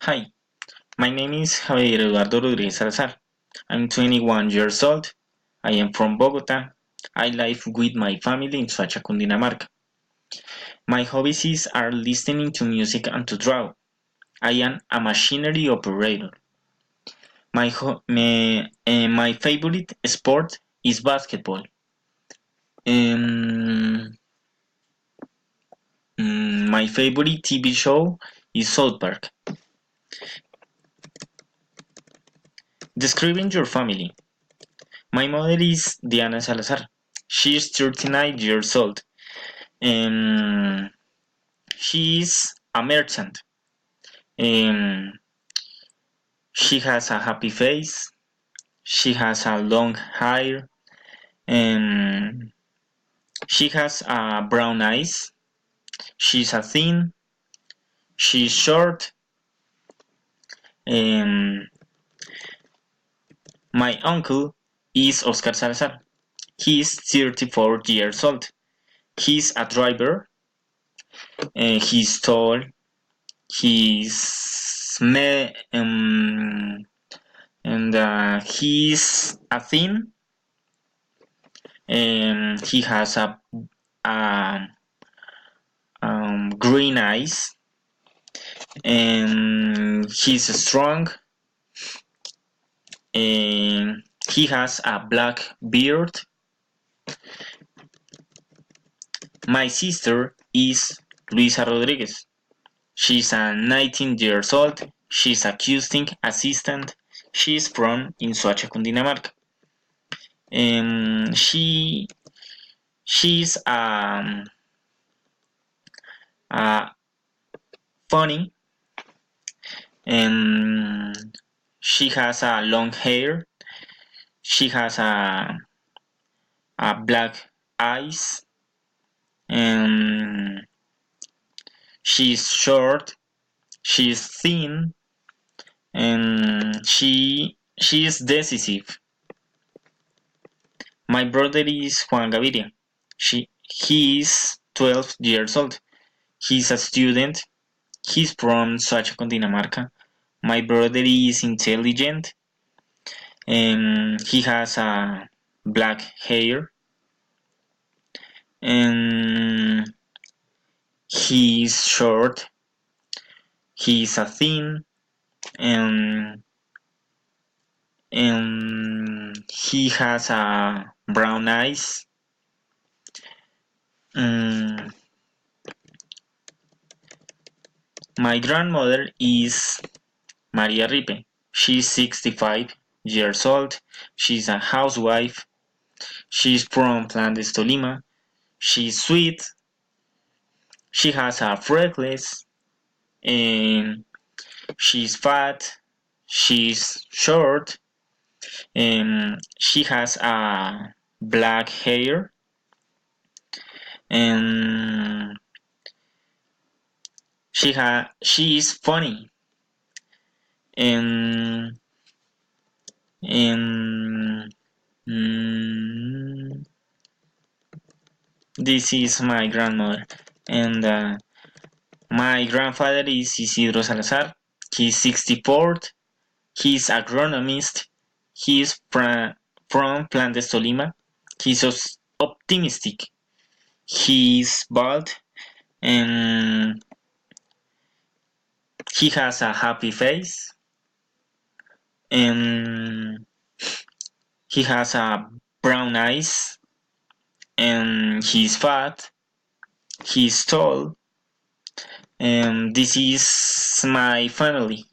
Hi, my name is Javier Eduardo Rodriguez Salazar. I'm 21 years old. I am from Bogota. I live with my family in Soacha, Cundinamarca. My hobbies are listening to music and to draw. I am a machinery operator. My favorite sport is basketball. Um, my favorite TV show is South Park. Describing your family. My mother is Diana Salazar. She is 39 years old. Um, she is a merchant. Um, she has a happy face. She has a long hair. Um, she has brown eyes. She's a thin. She's short. Um, my uncle is Oscar Salazar. He is 34 years old. He's a driver. He's tall. He's and he's a thin. He has a green eyes, and he's strong. And he has a black beard. My sister is Luisa Rodriguez. She's 19 years old. She's a accounting assistant. She's from Soacha, Cundinamarca. She's funny, and she has a long hair. She has a black eyes, and she's short. She's thin, and she is decisive. My brother is Juan Gaviria. He is 12 years old. He's a student. He's from Soacha, Cundinamarca. My brother is intelligent, and he has a black hair, and he's short. He's a thin, and he has a brown eyes. Um, my grandmother is Maria Ripe. She's 65 years old. She's a housewife. She's from Flandes, Tolima. She's sweet. She has a freckles, and she's fat. She's short, and she has a black hair, and she is funny, and and mm, this is my grandmother, and my grandfather is Isidro Salazar. He's 64. He's agronomist. He's from Flandes, Tolima. He's optimistic. He's bald, and he has a happy face, and he has a brown eyes, and he's fat. He's tall, and this is my family.